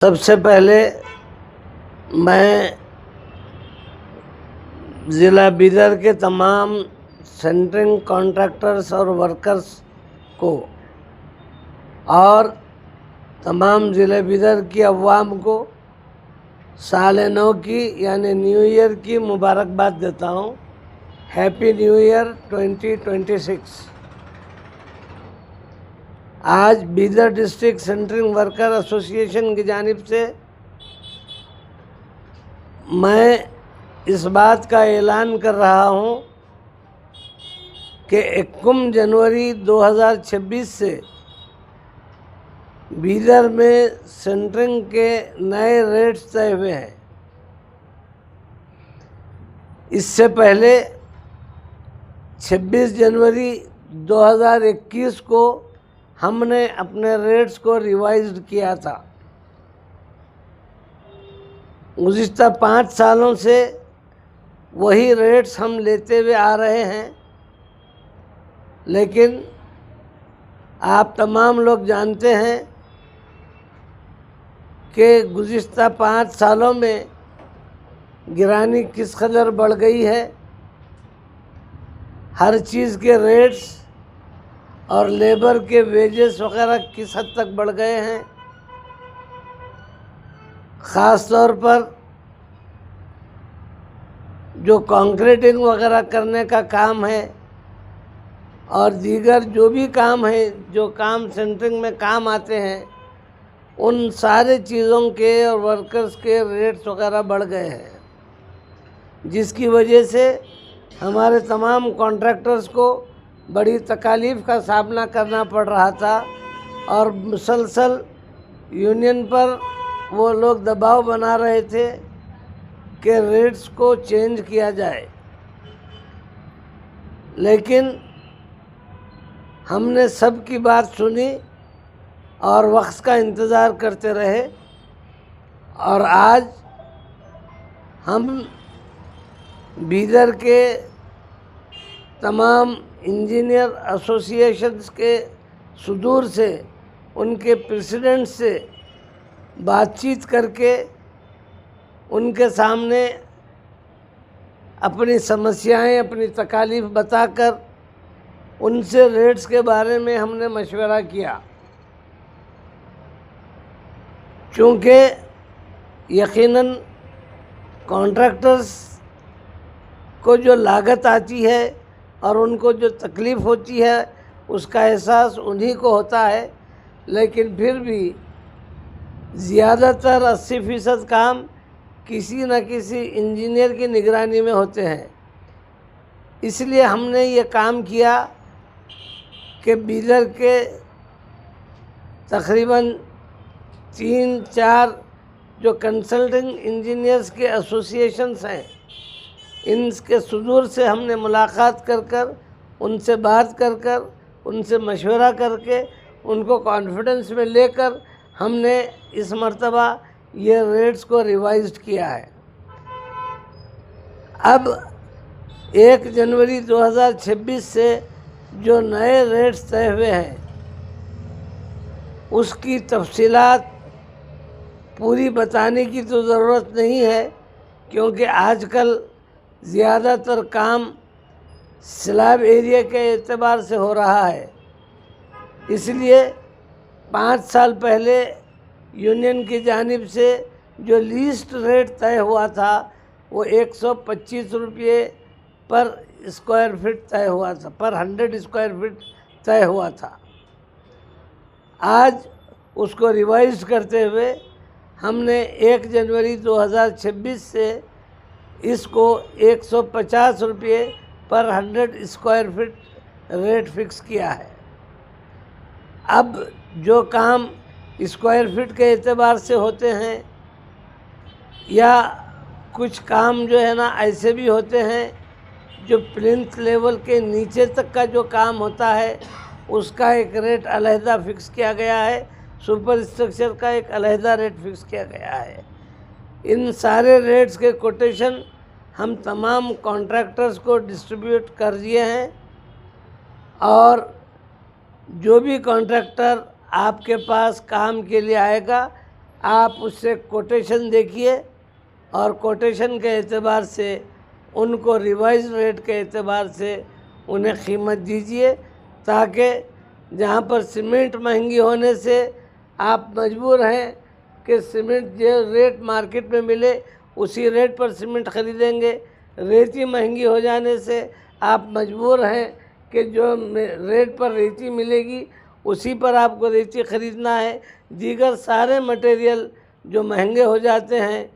सबसे पहले मैं ज़िला बीदर के तमाम सेंटरिंग कॉन्ट्रैक्टर्स और वर्कर्स को और तमाम ज़िले बीदर की अवाम को साल नौ की यानी न्यू ईयर की मुबारकबाद देता हूँ। Happy new year 2026। आज Bidar district centring worker association की जानिब से मैं इस बात का ऐलान कर रहा हूँ कि 21 जनवरी 2026 से बीदर में सेंटरिंग के नए रेट्स तय हुए हैं। इससे पहले 26 जनवरी 2021 को हमने अपने रेट्स को रिवाइज्ड किया था। गुज़िश्ता 5 सालों से वही रेट्स हम लेते हुए आ रहे हैं, लेकिन आप तमाम लोग जानते हैं कि गुज़िश्ता 5 सालों में गिरानी किस कदर बढ़ गई है। हर चीज़ के रेट्स और लेबर के वेजेस वगैरह किस हद तक बढ़ गए हैं। ख़ास तौर पर जो कंक्रीटिंग वगैरह करने का काम है और दीगर जो भी काम है, जो काम सेंटरिंग में काम आते हैं, उन सारे चीज़ों के और वर्कर्स के रेट्स वगैरह बढ़ गए हैं, जिसकी वजह से हमारे तमाम कॉन्ट्रैक्टर्स को बड़ी तकालीफ़ का सामना करना पड़ रहा था और मुसलसल यूनियन पर वो लोग दबाव बना रहे थे कि रेट्स को चेंज किया जाए। लेकिन हमने सबकी बात सुनी और वक्त का इंतज़ार करते रहे और आज हम बीदर के तमाम इंजीनियर एसोसिएशंस के सुदूर से उनके प्रेसिडेंट से बातचीत करके उनके सामने अपनी समस्याएं, अपनी तकालीफ बताकर उनसे रेट्स के बारे में हमने मशवरा किया। क्योंकि यकीनन कॉन्ट्रैक्टर्स को जो लागत आती है और उनको जो तकलीफ़ होती है उसका एहसास उन्हीं को होता है, लेकिन फिर भी ज़्यादातर 80% काम किसी न किसी इंजीनियर की निगरानी में होते हैं। इसलिए हमने ये काम किया कि बीदर के तकरीबन 3-4 जो कंसल्टिंग इंजीनियर्स के एसोसिएशंस हैं, इनके सुदूर से हमने मुलाकात कर उनसे बात कर उनसे मशवरा करके उनको कॉन्फिडेंस में लेकर हमने इस मर्तबा ये रेट्स को रिवाइज्ड किया है। अब 1 जनवरी 2026 से जो नए रेट्स तय हुए हैं उसकी तफसीलात पूरी बताने की तो ज़रूरत नहीं है, क्योंकि आजकल ज़्यादातर काम स्लैब एरिया के एतबार से हो रहा है। इसलिए 5 साल पहले यूनियन की जानिब से जो लीस्ट रेट तय हुआ था वो 125 रुपये पर स्क्वायर फीट तय हुआ था, पर 100 स्क्वायर फीट तय हुआ था। आज उसको रिवाइज करते हुए हमने 1 जनवरी 2026 से इसको 150 रुपये पर 100 स्क्वायर फीट रेट फिक्स किया है। अब जो काम स्क्वायर फीट के एतबार से होते हैं या कुछ काम जो है ना ऐसे भी होते हैं जो प्लिंथ लेवल के नीचे तक का जो काम होता है उसका एक रेट अलहदा फिक्स किया गया है, सुपर स्ट्रक्चर का एक अलहदा रेट फिक्स किया गया है। इन सारे रेट्स के कोटेशन हम तमाम कॉन्ट्रैक्टर्स को डिस्ट्रीब्यूट कर दिए हैं और जो भी कॉन्ट्रैक्टर आपके पास काम के लिए आएगा आप उससे कोटेशन देखिए और कोटेशन के एतबार से उनको रिवाइज रेट के एतबार से उन्हें कीमत दीजिए, ताकि जहाँ पर सीमेंट महंगी होने से आप मजबूर हैं कि सीमेंट जो रेट मार्केट में मिले उसी रेट पर सीमेंट ख़रीदेंगे, रेती महंगी हो जाने से आप मजबूर हैं कि जो रेट पर रेती मिलेगी उसी पर आपको रेती ख़रीदना है। दीगर सारे मटेरियल जो महंगे हो जाते हैं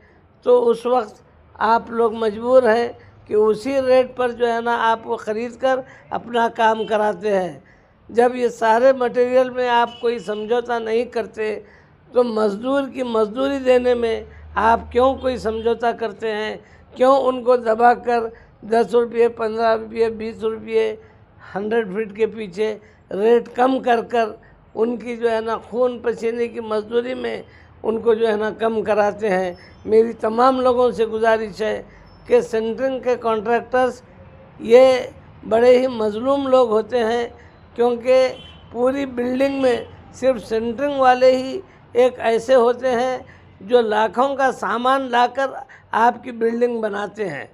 तो उस वक्त आप लोग मजबूर हैं कि उसी रेट पर जो है ना आप वो ख़रीद कर अपना काम कराते हैं। जब ये सारे मटेरियल में आप कोई समझौता नहीं करते तो मज़दूर की मज़दूरी देने में आप क्यों कोई समझौता करते हैं? क्यों उनको दबा कर 10 रुपये, 15 रुपये, 20 रुपये 100 फीट के पीछे रेट कम कर कर उनकी जो है ना खून पसीने की मजदूरी में उनको जो है ना कम कराते हैं। मेरी तमाम लोगों से गुजारिश है कि सेंटरिंग के कॉन्ट्रैक्टर्स ये बड़े ही मज़लूम लोग होते हैं, क्योंकि पूरी बिल्डिंग में सिर्फ सेंटरिंग वाले ही एक ऐसे होते हैं जो लाखों का सामान लाकर आपकी बिल्डिंग बनाते हैं।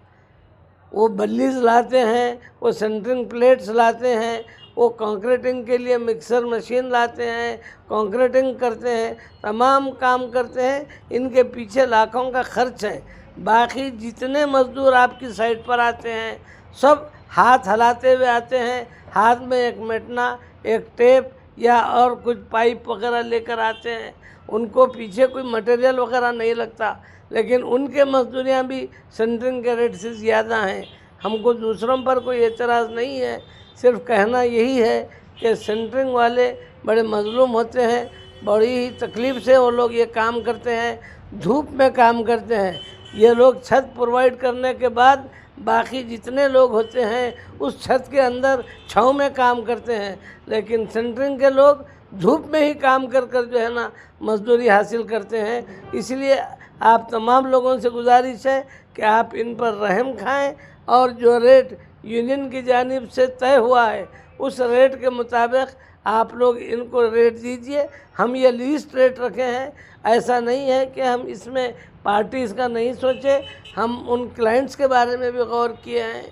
वो बल्लीज लाते हैं, वो सेंटरिंग प्लेट्स लाते हैं, वो कंक्रीटिंग के लिए मिक्सर मशीन लाते हैं, कंक्रीटिंग करते हैं, तमाम काम करते हैं। इनके पीछे लाखों का खर्च है। बाकी जितने मज़दूर आपकी साइट पर आते हैं सब हाथ हिलाते हुए आते हैं, हाथ में एक मेटना, एक टेप या और कुछ पाइप वगैरह लेकर आते हैं। उनको पीछे कोई मटेरियल वगैरह नहीं लगता, लेकिन उनके मजदूरियाँ भी सेंटरिंग के रेट से ज़्यादा हैं। हमको दूसरों पर कोई एतराज़ नहीं है, सिर्फ कहना यही है कि सेंटरिंग वाले बड़े मजलूम होते हैं, बड़ी ही तकलीफ़ से वो लोग ये काम करते हैं, धूप में काम करते हैं। ये लोग छत प्रोवाइड करने के बाद बाकी जितने लोग होते हैं उस छत के अंदर छाँव में काम करते हैं, लेकिन सेंटरिंग के लोग धूप में ही काम कर कर जो है ना मजदूरी हासिल करते हैं। इसलिए आप तमाम लोगों से गुजारिश है कि आप इन पर रहम खाएं और जो रेट यूनियन की जानिब से तय हुआ है उस रेट के मुताबिक आप लोग इनको रेट दीजिए। हम ये लीस्ट रेट रखे हैं, ऐसा नहीं है कि हम इसमें पार्टीज़ का नहीं सोचे। हम उन क्लाइंट्स के बारे में भी गौर किए हैं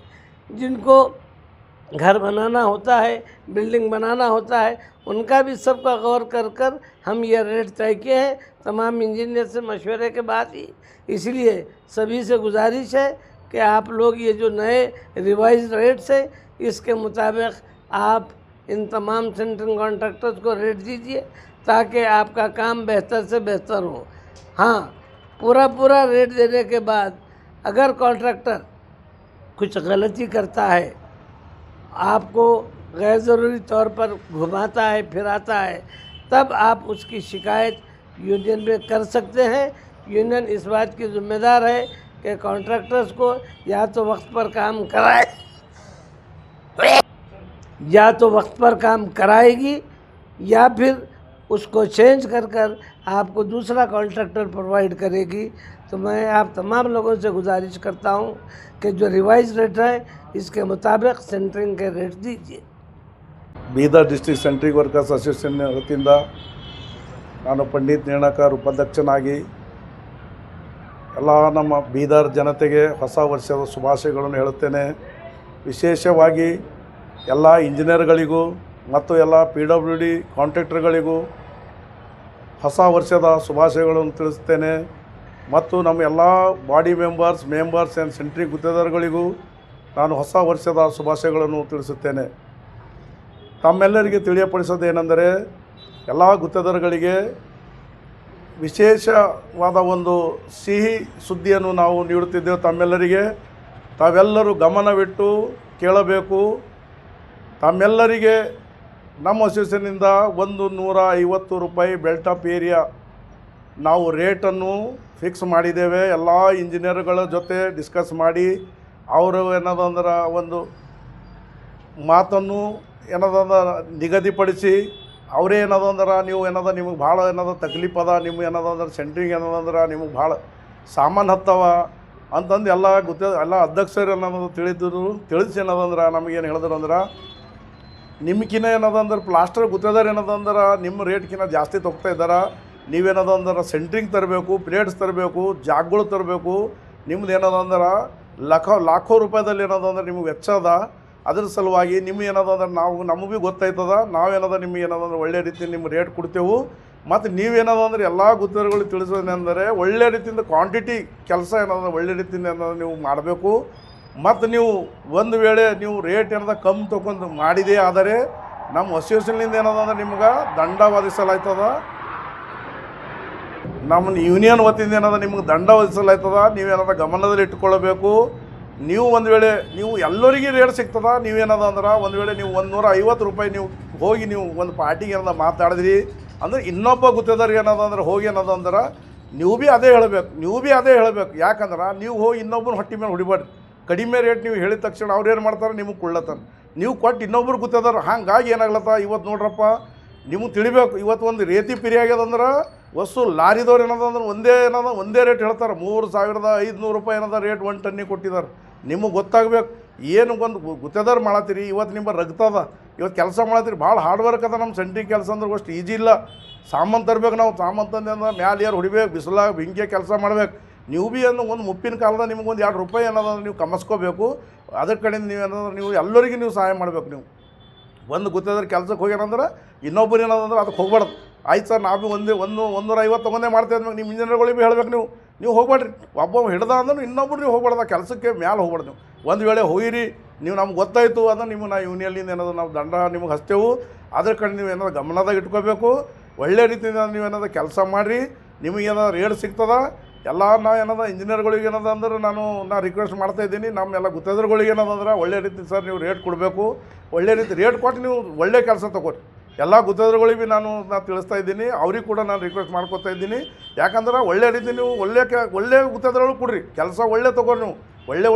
जिनको घर बनाना होता है, बिल्डिंग बनाना होता है, उनका भी सबका गौर कर कर हम ये रेट तय किए हैं, तमाम इंजीनियर से मशवरे के बाद ही। इसलिए सभी से गुजारिश है कि आप लोग ये जो नए रिवाइज रेट्स है इसके मुताबिक आप इन तमाम सेंटरिंग कॉन्ट्रैक्टर्स को रेट दीजिए ताकि आपका काम बेहतर से बेहतर हो। हाँ, पूरा रेट देने के बाद अगर कॉन्ट्रैक्टर कुछ गलती करता है, आपको गैर ज़रूरी तौर पर घुमाता है, फिराता है, तब आप उसकी शिकायत यूनियन में कर सकते हैं। यूनियन इस बात की ज़िम्मेदार है कि कॉन्ट्रैक्टर्स को या तो वक्त पर काम कराए, या तो वक्त पर काम कराएगी या फिर उसको चेंज कर कर आपको दूसरा कॉन्ट्रैक्टर प्रोवाइड करेगी। तो मैं आप तमाम लोगों से गुजारिश करता हूं कि जो रिवाइज रेट है इसके मुताबिक सेंटरिंग के रेट दीजिए। Bidar district centring workers association ವತಿಯಿಂದ ನಾನು ಪಂಡಿತ್ ನೇಣಕರ್ ಉಪಾಧ್ಯಕ್ಷನಾಗಿ ಎಲ್ಲ ನಮ್ಮ ಬೀದರ್ ಜನತೆಗೆ ಹೊಸ ವರ್ಷದ ಶುಭಾಶಯಗಳನ್ನು ಹೇಳುತ್ತೇನೆ। ವಿಶೇಷವಾಗಿ ಎಲ್ಲ ಇಂಜಿನಿಯರ್ಗಳಿಗೂ ಮತ್ತು ಎಲ್ಲ PWD ಕಾಂಟ್ರಾಕ್ಟರ್ಗಳಿಗೂ ಹೊಸ ವರ್ಷದ ಶುಭಾಶಯಗಳನ್ನು ತಿಳಿಸುತ್ತೇನೆ ಮತ್ತು ನಮ್ಮ ಎಲ್ಲ ಬಾಡಿ ಮೆಂಬರ್ಸ್ ಆ್ಯಂಡ್ ಸೆಂಟ್ರಿಂಗ್ ಗುತ್ತೇದಾರಗಳಿಗೂ ನಾನು ಹೊಸ ವರ್ಷದ ಶುಭಾಶಯಗಳನ್ನು ತಿಳಿಸುತ್ತೇನೆ। ತಮ್ಮೆಲ್ಲರಿಗೆ ತಿಳಿಯಪಡಿಸೋದೇನೆಂದರೆ ಎಲ್ಲ ಗುತ್ತೇದಾರಗಳಿಗೆ ವಿಶೇಷವಾದ ಒಂದು ಸಿಹಿ ಸುದ್ದಿಯನ್ನು ನಾವು ನೀಡುತ್ತಿದ್ದೇವೆ। ತಮ್ಮೆಲ್ಲರಿಗೆ ತಾವೆಲ್ಲರೂ ಗಮನವಿಟ್ಟು ಕೇಳಬೇಕು। ತಮ್ಮೆಲ್ಲರಿಗೆ ನಮ್ಮ ಅಸೋಸಿಯೇಷನ್ನಿಂದ 150 ರೂಪಾಯಿ ಬೆಲ್ಟ್ ಆಫ್ ಏರಿಯಾ ನಾವು ರೇಟನ್ನು ಫಿಕ್ಸ್ ಮಾಡಿದ್ದೇವೆ। ಎಲ್ಲ ಇಂಜಿನಿಯರ್ಗಳ ಜೊತೆ ಡಿಸ್ಕಸ್ ಮಾಡಿ ಅವರು ಏನದಂದ್ರೆ ಒಂದು ಮಾತನ್ನು ಏನದಂದ್ರೆ ನಿಗದಿಪಡಿಸಿ ಅವರೇ ಏನದಂದ್ರೆ ನೀವು ಏನದ ನಿಮಗೆ ಭಾಳ ಏನದ ತಕ್ಲೀಫ್ ಅದ, ನಿಮ್ಗೆ ಏನದಂದ್ರೆ ಸೆಂಟ್ರಿಂಗ್ ಏನದಂದ್ರೆ ನಿಮಗೆ ಭಾಳ ಸಾಮಾನು ಹತ್ತವ ಅಂತಂದು ಎಲ್ಲ ಎಲ್ಲ ಅಧ್ಯಕ್ಷರು ಏನದ ತಿಳಿಸಿ ಏನದಂದ್ರೆ ನಮಗೇನು ಹೇಳಿದ್ರು ಅಂದ್ರೆ ನಿಮ್ಗಿನ್ನ ಏನದಂದ್ರೆ ಪ್ಲಾಸ್ಟರ್ ಗುತ್ತೇದಾರ ಏನದಂದ್ರೆ ನಿಮ್ಮ ರೇಟ್ಕಿನ್ನ ಜಾಸ್ತಿ ತೊಗ್ತಾ ಇದ್ದಾರೆ, ನೀವೇನದ ಅಂದ್ರೆ ಸೆಂಟ್ರಿಂಗ್ ತರಬೇಕು, ಪ್ಲೇಟ್ಸ್ ತರಬೇಕು, ಜಾಗಗಳು ತರಬೇಕು. ನಿಮ್ದು ಏನದ ಅಂದ್ರೆ ಲಾಖೋ ರೂಪಾಯಿದಲ್ಲಿ ಏನದ ಅಂದ್ರೆ ನಿಮ್ಗೆ ವೆಚ್ಚ ಅದ. ಅದ್ರ ಸಲುವಾಗಿ ನಿಮ್ಗೆ ಏನದ ಅಂದ್ರೆ ನಮಗೆ ಭೀ ಗೊತ್ತಾಯ್ತದ. ನಾವೇನದ ನಿಮ್ಗೆ ಏನದ ಅಂದ್ರೆ ಒಳ್ಳೆ ರೀತಿ ನಿಮ್ಮ ರೇಟ್ ಕೊಡ್ತೇವೆ. ಮತ್ತು ನೀವೇನದ ಅಂದ್ರೆ ಎಲ್ಲ ಗುತ್ತಿಗೆಗಳು ತಿಳಿಸೋದೇನೆಂದರೆ ಒಳ್ಳೆ ರೀತಿಯಿಂದ ಕ್ವಾಂಟಿಟಿ ಕೆಲಸ ಏನದ ಒಳ್ಳೆ ರೀತಿಯಿಂದ ಏನದ ನೀವು ಮಾಡಬೇಕು. ಮತ್ತು ನೀವು ಒಂದು ವೇಳೆ ನೀವು ರೇಟ್ ಏನದ ಕಮ್ಮಿ ತೊಗೊಂಡು ಮಾಡಿದೇ ಆದರೆ ನಮ್ಮ ಅಸೋಸಿಯೇಷನ್ನಿಂದ ಏನದ ಅಂದ್ರೆ ನಿಮ್ಗೆ ದಂಡ ವಿಧಿಸಲಾಯ್ತದ. ನಮ್ಮ ಯೂನಿಯನ್ ವತಿಯಿಂದ ಏನದ ನಿಮ್ಗೆ ದಂಡ ವಿಧಿಸಲಾಯ್ತದ. ನೀವೇನದ ಗಮನದಲ್ಲಿ ಇಟ್ಕೊಳ್ಬೇಕು. ನೀವು ಒಂದು ವೇಳೆ ನೀವು ಎಲ್ಲರಿಗೆ ರೇಟ್ ಸಿಗ್ತದ. ನೀವೇನದ ಅಂದ್ರೆ ಒಂದು ವೇಳೆ ನೀವು 150 ರೂಪಾಯಿ ನೀವು ಹೋಗಿ ನೀವು ಒಂದು ಪಾರ್ಟಿಗೆ ಏನದ ಮಾತಾಡಿದ್ರಿ ಅಂದರೆ ಇನ್ನೊಬ್ಬ ಗುತ್ತೇದಾರಿಗೆ ಏನದ ಅಂದ್ರೆ ಹೋಗಿ ಏನದ ಅಂದ್ರೆ ನೀವು ಭೀ ಅದೇ ಹೇಳಬೇಕು. ಯಾಕಂದ್ರೆ ನೀವು ಹೋಗಿ ಇನ್ನೊಬ್ಬನ ಹೊಟ್ಟೆ ಮೇಲೆ ಹೊಡಿಬೇಡ್ರಿ. ಕಡಿಮೆ ರೇಟ್ ನೀವು ಹೇಳಿದ ತಕ್ಷಣ ಅವ್ರು ಏನು ಮಾಡ್ತಾರೆ, ನಿಮಗೆ ಕೊಳ್ಳತ್ತಾನೆ. ನೀವು ಕೊಟ್ಟು ಇನ್ನೊಬ್ರು ಗುತ್ತೇದಾರ ಹಾಗಾಗಿ ಏನಾಗ್ಲತ್ತ ಇವತ್ತು ನೋಡ್ರಪ್ಪ, ನಿಮಗೆ ತಿಳಿಬೇಕು. ಇವತ್ತು ಒಂದು ರೇತಿ ಪಿರಿ ಆಗ್ಯದಂದ್ರೆ ವಸ್ತು ಲಾರಿದವ್ರು ಏನದ ಅಂದ್ರೆ ಒಂದೇ ರೇಟ್ ಹೇಳ್ತಾರೆ. 3500 ರೂಪಾಯಿ ಏನದ ರೇಟ್ 1 ಟನ್ನಿಗೆ ಕೊಟ್ಟಿದ್ದಾರೆ. ನಿಮಗೆ ಗೊತ್ತಾಗಬೇಕು ಏನು ಒಂದು ಗುತ್ತೇದಾರ ಮಾಡತ್ತೀರಿ. ಇವತ್ತು ನಿಮ್ಮ ರಗ್ತದ, ಇವತ್ತು ಕೆಲಸ ಮಾಡತ್ತೀರಿ, ಭಾಳ ಹಾರ್ಡ್ ವರ್ಕ್ ಅದ. ನಮ್ಮ ಸೆಂಟ್ರಿಂಗ್ ಕೆಲಸ ಅಂದ್ರೆ ಅಷ್ಟು ಈಜಿ ಇಲ್ಲ. ಸಾಮಾನು ತರಬೇಕು, ನಾವು ಸಾಮಾನು ತಂದು ಅಂದ್ರೆ ಮ್ಯಾಲೆ ಯಾರು ಹೊಡಿಬೇಕು, ಬಿಸಿಲಾಗ ಹಿಂಗೆ ಕೆಲಸ ಮಾಡ್ಬೇಕು. ನೀವು ಭೀ ಒಂದು ಮುಪ್ಪಿನ ಕಾಲದಾಗ ನಿಮ್ಗೆ 2 ರೂಪಾಯಿ ಏನದ ನೀವು ಕಮಸ್ಕೋಬೇಕು. ಅದ್ರ ಕಡೆಯಿಂದ ನೀವೇನಂದ್ರೆ ನೀವು ಎಲ್ಲರಿಗೂ ನೀವು ಸಹಾಯ ಮಾಡಬೇಕು. ನೀವು ಒಂದು ಗುತ್ತೇದಾರ ಕೆಲಸಕ್ಕೆ ಹೋಗ್ಯಾರಂದ್ರೆ ಇನ್ನೊಬ್ಬರು ಏನದಂದ್ರೆ ಅದಕ್ಕೆ ಹೋಗ್ಬಾರ್ದು. ಆಯ್ತು ಸರ್, ನಾವು ಭೀ 150 ತೊಗೊಂಡೇ ಮಾಡ್ತೇವೆ. ನಿಮ್ಮ ಇಂಜಿನಿಯರ್ಗಳಿಗೆ ಭೀ ಹೇಳ್ಬೇಕು. ನೀವು ಹೋಗ್ಬೇಡ್ರಿ. ಒಬ್ಬ ಹಿಡ್ದ ಅಂದ್ರೆ ಇನ್ನೊಬ್ರು ನೀವು ಹೋಗ್ಬಾರ್ದು. ಕೆಲಸಕ್ಕೆ ಮ್ಯಾಲೆ ಹೋಗ್ಬಾರ್ದು. ನೀವು ಒಂದು ವೇಳೆ ಹೋಗಿರಿ, ನೀವು ನಮ್ಗೆ ಗೊತ್ತಾಯಿತು ಅಂದ್ರೆ ನಿಮ್ಗೆ ನಾ ಯೂನಿಯನ್ನಿಂದ ಏನಾದ್ರು ನಾವು ದಂಡ ನಿಮ್ಗೆ ಹಚ್ತೇವೆ. ಅದ್ರ ಕಡೆ ನೀವು ಏನಾದ್ರು ಗಮನದಾಗ ಇಟ್ಕೋಬೇಕು. ಒಳ್ಳೆ ರೀತಿಯಿಂದ ನೀವೇನಾದ್ರು ಕೆಲಸ ಮಾಡಿರಿ, ನಿಮಗೇನಾದ್ರು ರೇಟ್ ಸಿಗ್ತದ. ಎಲ್ಲ ನಾ ಏನದ ಇಂಜಿನಿಯರ್ಗಳಿಗೆ ಏನದ ಅಂದ್ರೆ ನಾನು ರಿಕ್ವೆಸ್ಟ್ ಮಾಡ್ತಾಯಿದ್ದೀನಿ. ನಮ್ಮೆಲ್ಲ ಗುತ್ತೇದಾರಗಳಿಗೆ ಏನದಂದ್ರೆ ಒಳ್ಳೆ ರೀತಿ ಸರ್ ನೀವು ರೇಟ್ ಕೊಡಬೇಕು. ಒಳ್ಳೆ ರೀತಿ ರೇಟ್ ಕೊಟ್ಟು ನೀವು ಒಳ್ಳೆ ಕೆಲಸ ತೊಗೊರಿ. ಎಲ್ಲ ಗುತ್ತೇದಾರಗಳಿಗೆ ನಾನು ತಿಳಿಸ್ತಾ ಇದ್ದೀನಿ. ಅವ್ರಿಗೆ ಕೂಡ ನಾನು ರಿಕ್ವೆಸ್ಟ್ ಮಾಡ್ಕೊತಾ ಇದ್ದೀನಿ. ಯಾಕಂದ್ರೆ ಒಳ್ಳೆ ರೀತಿ ನೀವು ಒಳ್ಳೆ ಗುತ್ತೇದಾರಗಳು ಕೊಡ್ರಿ. ಕೆಲಸ ಒಳ್ಳೆ ತೊಗೊರಿ. ನೀವು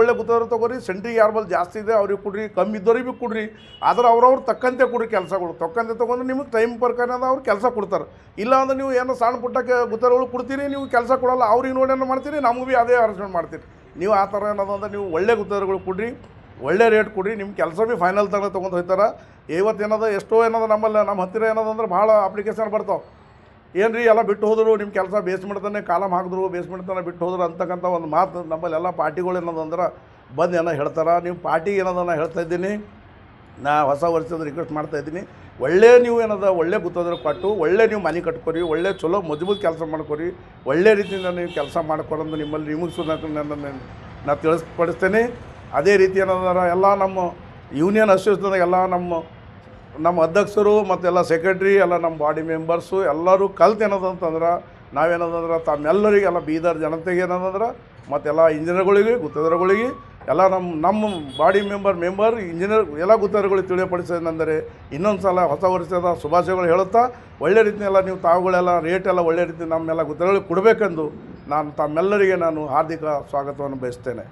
ಒಳ್ಳೆ ಗುತ್ತೇದಾರ ತೊಗೊರಿ. ಸೆಂಟ್ರಿಗೆ ಯಾರ ಬಲ್ಲಿ ಜಾಸ್ತಿ ಇದೆ ಅವ್ರಿಗೆ ಕೊಡ್ರಿ, ಕಮ್ಮಿ ಇದ್ದವ್ರಿಗೆ ಭೀ ಕೊಡ್ರಿ. ಆದ್ರೆ ಅವ್ರವ್ರು ತಕ್ಕಂತೆ ಕೊಡ್ರಿ. ಕೆಲಸಗಳು ತಕ್ಕಂತೆ ತೊಗೊಂಡು ನಿಮಗೆ ಟೈಮ್ ಪ್ರಕಾರ ಅವ್ರು ಕೆಲಸ ಕೊಡ್ತಾರೆ. ಇಲ್ಲ ಅಂದ್ರೆ ನೀವು ಏನೋ ಸಣ್ಣ ಪುಟ್ಟಕ್ಕೆ ಗುತ್ತೇದಾರಗಳು ಕೊಡ್ತೀರಿ, ನೀವು ಕೆಲಸ ಕೊಡೋಲ್ಲ. ಅವ್ರಿಗೆ ನೋಡಿ ಏನೋ ಮಾಡ್ತೀರಿ, ನಮಗೂ ಭೀ ಅದೇ ಅರೇಂಜ್ಮೆಂಟ್ ಮಾಡ್ತೀರಿ. ನೀವು ಆ ಥರ ಏನದಂದ್ರೆ ನೀವು ಒಳ್ಳೆ ಗುತ್ತೇದಾರಗಳು ಕೊಡ್ರಿ, ಒಳ್ಳೆ ರೇಟ್ ಕೊಡ್ರಿ. ನಿಮ್ಮ ಕೆಲಸ ಭೀ ಫೈನಲ್ ತೊಗೊಂಡು ಹೋಗ್ತಾರೆ. ಇವತ್ತೇನದ ಎಷ್ಟೋ ಏನದ ನಮ್ಮ ಹತ್ತಿರ ಏನದಂದ್ರೆ ಭಾಳ ಅಪ್ಲಿಕೇಶನ್ ಬರ್ತಾವೆ. ಏನು ರೀ ಎಲ್ಲ ಬಿಟ್ಟು ಹೋದರು, ನಿಮ್ಮ ಕೆಲಸ ಬೇಸ್ಮೆಂಟ್ತಾನೆ ಕಾಲಮ್ ಹಾಕಿದ್ರು, ಬೇಸ್ಮೆಂಟ್ತಾನೆ ಬಿಟ್ಟು ಹೋದ್ರು ಅಂತಕ್ಕಂಥ ಒಂದು ಮಾತು ನಮ್ಮಲ್ಲಿ ಎಲ್ಲ ಪಾರ್ಟಿಗಳು ಏನದಂದ್ರೆ ಬಂದು ಏನೋ ಹೇಳ್ತಾರೆ. ನೀವು ಪಾರ್ಟಿಗೆ ಏನದನ್ನ ಹೇಳ್ತಾ ಇದ್ದೀನಿ. ನಾ ಹೊಸ ವರ್ಷದ ರಿಕ್ವೆಸ್ಟ್ ಮಾಡ್ತಾಯಿದ್ದೀನಿ. ನೀವು ಏನದ ಒಳ್ಳೆ ಗುತ್ತೇದಾರ ಕೊಟ್ಟು ಒಳ್ಳೆ ನೀವು ಮನೆ ಕಟ್ಕೊರಿ, ಒಳ್ಳೆ ಚಲೋ ಮಜಬೂತ್ ಕೆಲಸ ಮಾಡ್ಕೊರಿ. ಒಳ್ಳೆ ರೀತಿಯಿಂದ ನೀವು ಕೆಲಸ ಮಾಡ್ಕೊಡೋದು ನಿಮಗೆ ನಾನು ತಿಳಿಸ್ಪಡಿಸ್ತೇನೆ. ಅದೇ ರೀತಿ ಏನಂದ್ರೆ ಎಲ್ಲ ನಮ್ಮ ಯೂನಿಯನ್ ಅಸೋಸಿಯೇಷನ್ದಾಗ ಎಲ್ಲ ನಮ್ಮ ಅಧ್ಯಕ್ಷರು ಮತ್ತು ಎಲ್ಲ ಸೆಕ್ರೆಟ್ರಿ ಎಲ್ಲ ನಮ್ಮ ಬಾಡಿ ಮೆಂಬರ್ಸು ಎಲ್ಲರೂ ಕಲ್ತು ಏನದಂತಂದ್ರೆ ನಾವೇನದಂದ್ರೆ ತಮ್ಮೆಲ್ಲರಿಗೆ ಎಲ್ಲ ಬೀದರ್ ಜನತೆಗೆ ಏನದಂದ್ರೆ ಮತ್ತೆಲ್ಲ ಇಂಜಿನಿಯರ್ಗಳಿಗೆ ಗುತ್ತೇದಾರಗಳಿಗೆ ಎಲ್ಲ ನಮ್ಮ ಬಾಡಿ ಮೆಂಬರ್ ಇಂಜಿನಿಯರ್ ಎಲ್ಲ ಗುತ್ತೇದಾರಗಳಿಗೆ ತಿಳಿಯಪಡಿಸೋದೇನೆಂದರೆ ಇನ್ನೊಂದು ಸಲ ಹೊಸ ವರ್ಷದ ಶುಭಾಶಯಗಳು ಹೇಳುತ್ತಾ ಒಳ್ಳೆ ರೀತಿಯೆಲ್ಲ ನೀವು ತಾವುಗಳೆಲ್ಲ ರೇಟೆಲ್ಲ ಒಳ್ಳೆ ರೀತಿ ನಮ್ಮೆಲ್ಲ ಗುತ್ತೇದಾರಗಳಿಗೆ ಕೊಡಬೇಕೆಂದು ನಾನು ತಮ್ಮೆಲ್ಲರಿಗೆ ನಾನು ಹಾರ್ದಿಕ ಸ್ವಾಗತವನ್ನು ಬಯಸ್ತೇನೆ.